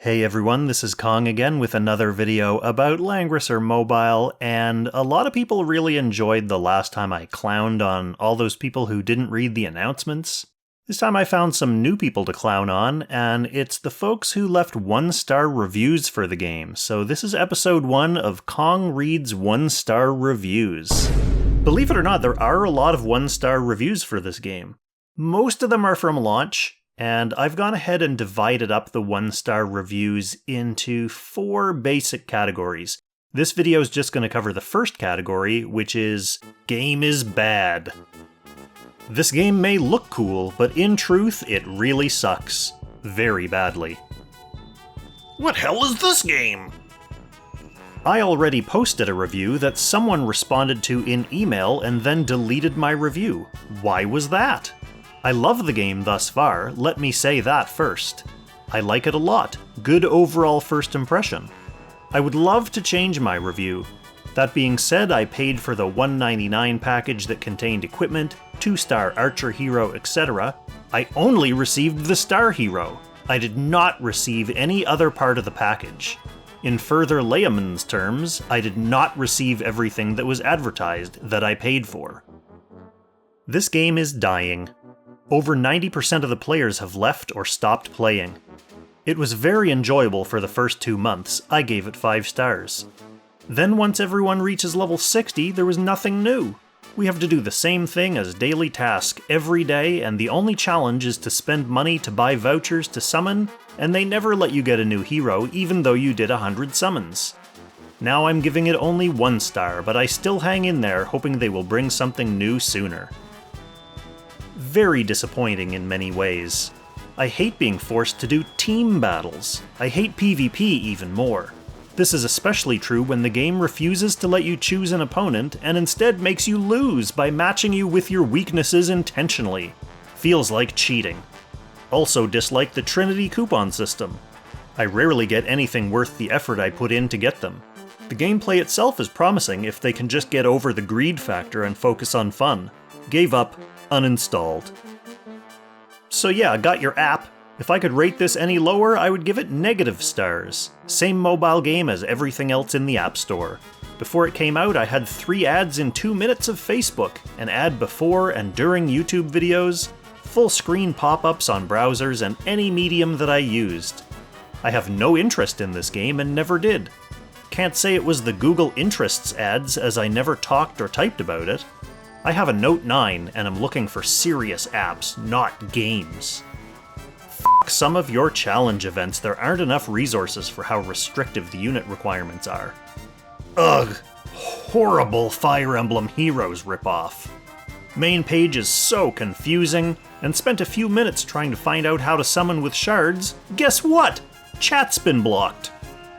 Hey everyone, this is Kong again with another video about Langrisser Mobile, and a lot of people really enjoyed the last time I clowned on all those people who didn't read the announcements. This time I found some new people to clown on, and it's the folks who left 1-star reviews for the game, so this is episode 1 of Kong Reads 1-star reviews. Believe it or not, there are a lot of 1-star reviews for this game. Most of them are from launch, and I've gone ahead and divided up the 1-star reviews into 4 basic categories. This video is just going to cover the first category, which is Game is Bad. This game may look cool, but in truth, it really sucks. Very badly. What hell is this game? I already posted a review that someone responded to in email and then deleted my review. Why was that? I love the game thus far, let me say that first. I like it a lot, good overall first impression. I would love to change my review. That being said, I paid for the $1.99 package that contained equipment, 2-star archer hero, etc. I only received the star hero. I did not receive any other part of the package. In further layman's terms, I did not receive everything that was advertised that I paid for. This game is dying. Over 90% of the players have left or stopped playing. It was very enjoyable for the first 2 months, I gave it 5 stars. Then once everyone reaches level 60, there was nothing new. We have to do the same thing as daily task every day, and the only challenge is to spend money to buy vouchers to summon, and they never let you get a new hero even though you did 100 summons. Now I'm giving it only 1 star, but I still hang in there hoping they will bring something new sooner. Very disappointing in many ways. I hate being forced to do team battles. I hate PvP even more. This is especially true when the game refuses to let you choose an opponent and instead makes you lose by matching you with your weaknesses intentionally. Feels like cheating. Also dislike the Trinity coupon system. I rarely get anything worth the effort I put in to get them. The gameplay itself is promising if they can just get over the greed factor and focus on fun. Gave up. Uninstalled. So yeah, got your app. If I could rate this any lower, I would give it negative stars. Same mobile game as everything else in the App Store. Before it came out, I had 3 ads in 2 minutes of Facebook, an ad before and during YouTube videos, full screen pop-ups on browsers and any medium that I used. I have no interest in this game and never did. Can't say it was the Google Interests ads as I never talked or typed about it. I have a Note 9 and I'm looking for serious apps, not games. F some of your challenge events, there aren't enough resources for how restrictive the unit requirements are. Ugh, horrible Fire Emblem Heroes ripoff. Main page is so confusing, and spent a few minutes trying to find out how to summon with shards. Guess what? Chat's been blocked.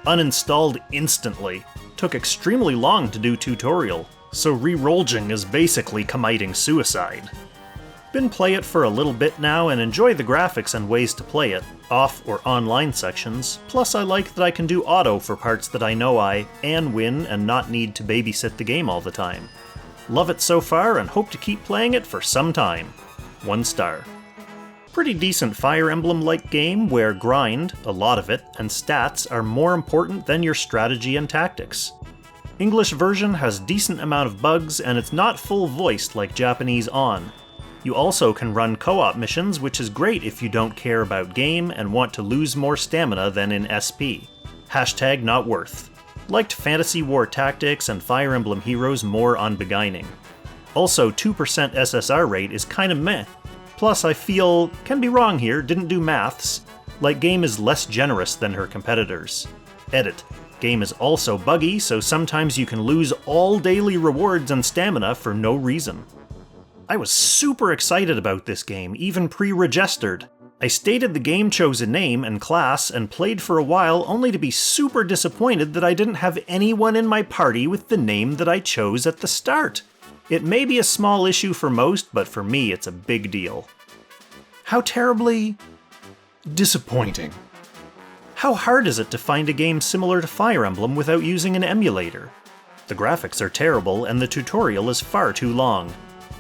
Uninstalled instantly. Took extremely long to do tutorial. So re-rolling is basically committing suicide. Been play it for a little bit now and enjoy the graphics and ways to play it, off or online sections, plus I like that I can do auto for parts that I know I can win and not need to babysit the game all the time. Love it so far and hope to keep playing it for some time. 1 star. Pretty decent Fire Emblem-like game where grind, a lot of it, and stats are more important than your strategy and tactics. English version has decent amount of bugs and it's not full voiced like Japanese on. You also can run co-op missions, which is great if you don't care about game and want to lose more stamina than in SP. Hashtag not worth. Liked Fantasy War Tactics and Fire Emblem Heroes more on beguiling. Also 2% SSR rate is kinda meh. Plus I feel, can be wrong here, didn't do maths, like game is less generous than her competitors. Edit. Game is also buggy, so sometimes you can lose all daily rewards and stamina for no reason. I was super excited about this game, even pre-registered. I stated the game chose a name and class and played for a while only to be super disappointed that I didn't have anyone in my party with the name that I chose at the start. It may be a small issue for most, but for me it's a big deal. How terribly disappointing. How hard is it to find a game similar to Fire Emblem without using an emulator? The graphics are terrible and the tutorial is far too long.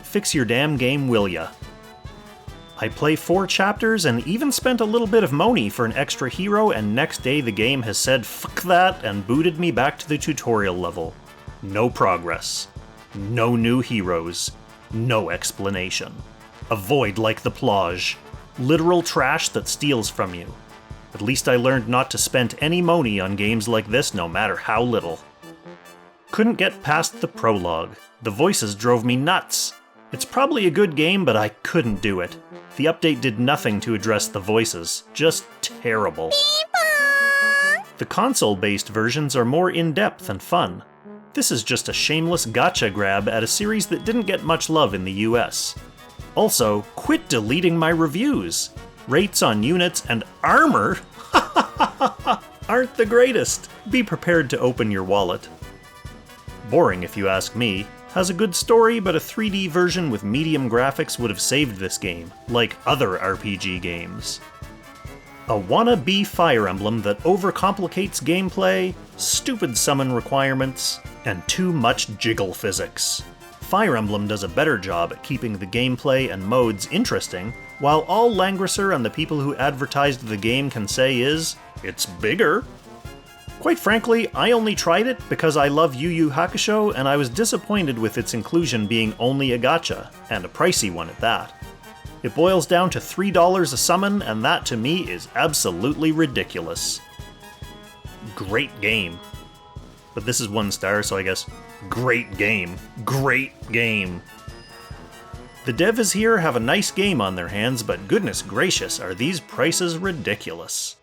Fix your damn game, will ya? I play 4 chapters and even spent a little bit of money for an extra hero, and next day the game has said fuck that and booted me back to the tutorial level. No progress. No new heroes. No explanation. A void like the plage. Literal trash that steals from you. At least I learned not to spend any money on games like this, no matter how little. Couldn't get past the prologue. The voices drove me nuts. It's probably a good game, but I couldn't do it. The update did nothing to address the voices. Just terrible. The console-based versions are more in-depth and fun. This is just a shameless gotcha grab at a series that didn't get much love in the US. Also, quit deleting my reviews. Rates on units and armor aren't the greatest. Be prepared to open your wallet. Boring if you ask me. Has a good story, but a 3D version with medium graphics would have saved this game, like other RPG games. A wannabe Fire Emblem that overcomplicates gameplay, stupid summon requirements, and too much jiggle physics. Fire Emblem does a better job at keeping the gameplay and modes interesting, while all Langrisser and the people who advertised the game can say is, it's bigger. Quite frankly, I only tried it because I love Yu Yu Hakusho, and I was disappointed with its inclusion being only a gacha, and a pricey one at that. It boils down to $3 a summon, and that to me is absolutely ridiculous. Great game. But this is 1 star, so I guess great game. Great game. The devs here have a nice game on their hands, but goodness gracious, are these prices ridiculous.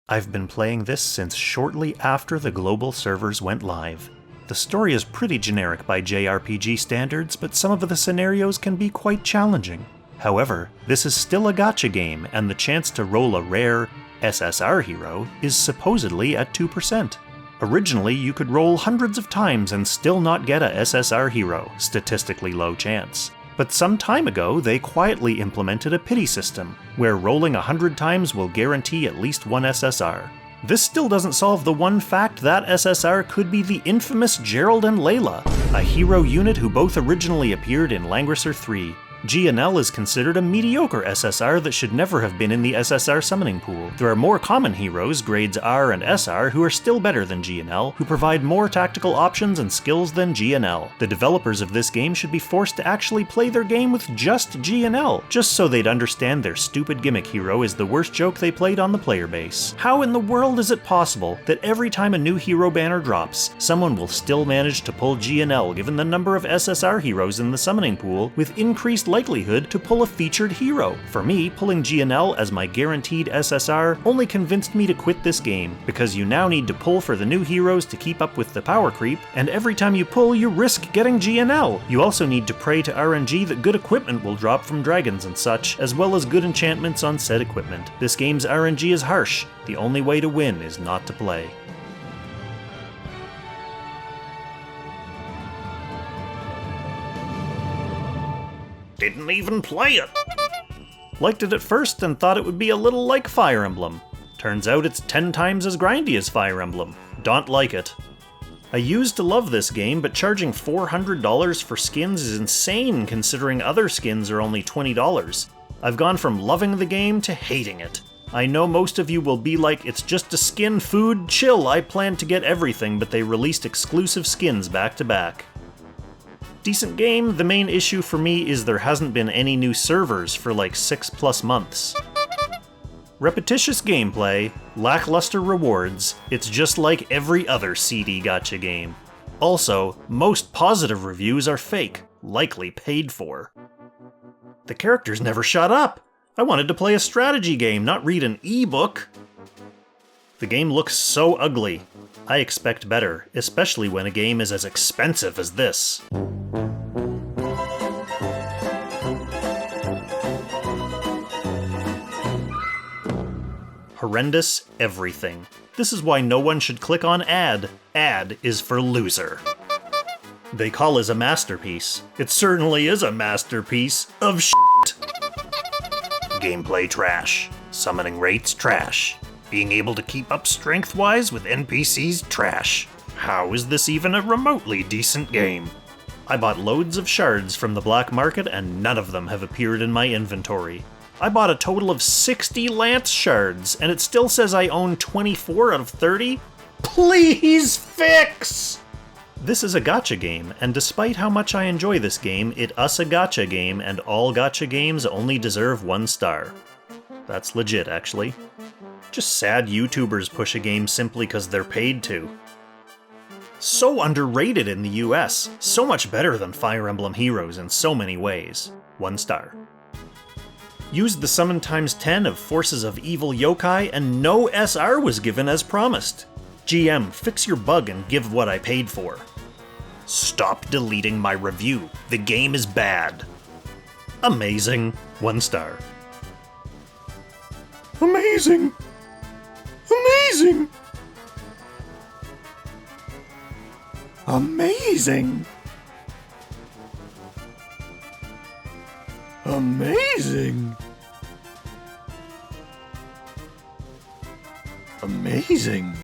I've been playing this since shortly after the global servers went live. The story is pretty generic by JRPG standards, but some of the scenarios can be quite challenging. However, this is still a gacha game, and the chance to roll a rare SSR hero is supposedly at 2%. Originally, you could roll hundreds of times and still not get a SSR hero, statistically low chance. But some time ago, they quietly implemented a pity system, where rolling 100 times will guarantee at least 1 SSR. This still doesn't solve the one fact that SSR could be the infamous Gerald and Layla, a hero unit who both originally appeared in Langrisser 3. GNL is considered a mediocre SSR that should never have been in the SSR summoning pool. There are more common heroes, grades R and SR, who are still better than GNL, who provide more tactical options and skills than GNL. The developers of this game should be forced to actually play their game with just GNL, just so they'd understand their stupid gimmick hero is the worst joke they played on the player base. How in the world is it possible that every time a new hero banner drops, someone will still manage to pull GNL given the number of SSR heroes in the summoning pool with increased likelihood to pull a featured hero? For me, pulling GNL as my guaranteed SSR only convinced me to quit this game, because you now need to pull for the new heroes to keep up with the power creep, and every time you pull, you risk getting GNL. You also need to pray to RNG that good equipment will drop from dragons and such, as well as good enchantments on said equipment. This game's RNG is harsh. The only way to win is not to play. Didn't even play it. Liked it at first and thought it would be a little like Fire Emblem. Turns out it's 10 times as grindy as Fire Emblem. Don't like it. I used to love this game, but charging $400 for skins is insane considering other skins are only $20. I've gone from loving the game to hating it. I know most of you will be like, it's just a skin, food, chill, I planned to get everything, but they released exclusive skins back to back. Decent game, the main issue for me is there hasn't been any new servers for like 6+ months. Repetitious gameplay, lackluster rewards, it's just like every other CD gacha game. Also, most positive reviews are fake, likely paid for. The characters never shut up! I wanted to play a strategy game, not read an e-book! The game looks so ugly. I expect better, especially when a game is as expensive as this. Horrendous everything. This is why no one should click on ad. Ad is for loser. They call it a masterpiece. It certainly is a masterpiece of shit. Gameplay trash. Summoning rates trash. Being able to keep up strength-wise with NPCs trash. How is this even a remotely decent game? I bought loads of shards from the black market and none of them have appeared in my inventory. I bought a total of 60 lance shards and it still says I own 24 out of 30? Please fix! This is a gacha game, and despite how much I enjoy this game, it us a gacha game, and all gacha games only deserve 1 star. That's legit, actually. Just sad YouTubers push a game simply because they're paid to. So underrated in the US, so much better than Fire Emblem Heroes in so many ways. 1 star. Used the summon times 10 of Forces of Evil Yokai, and no SR was given as promised. GM, fix your bug and give what I paid for. Stop deleting my review. The game is bad. Amazing. 1 star. Amazing. Amazing. Amazing. Amazing. Amazing.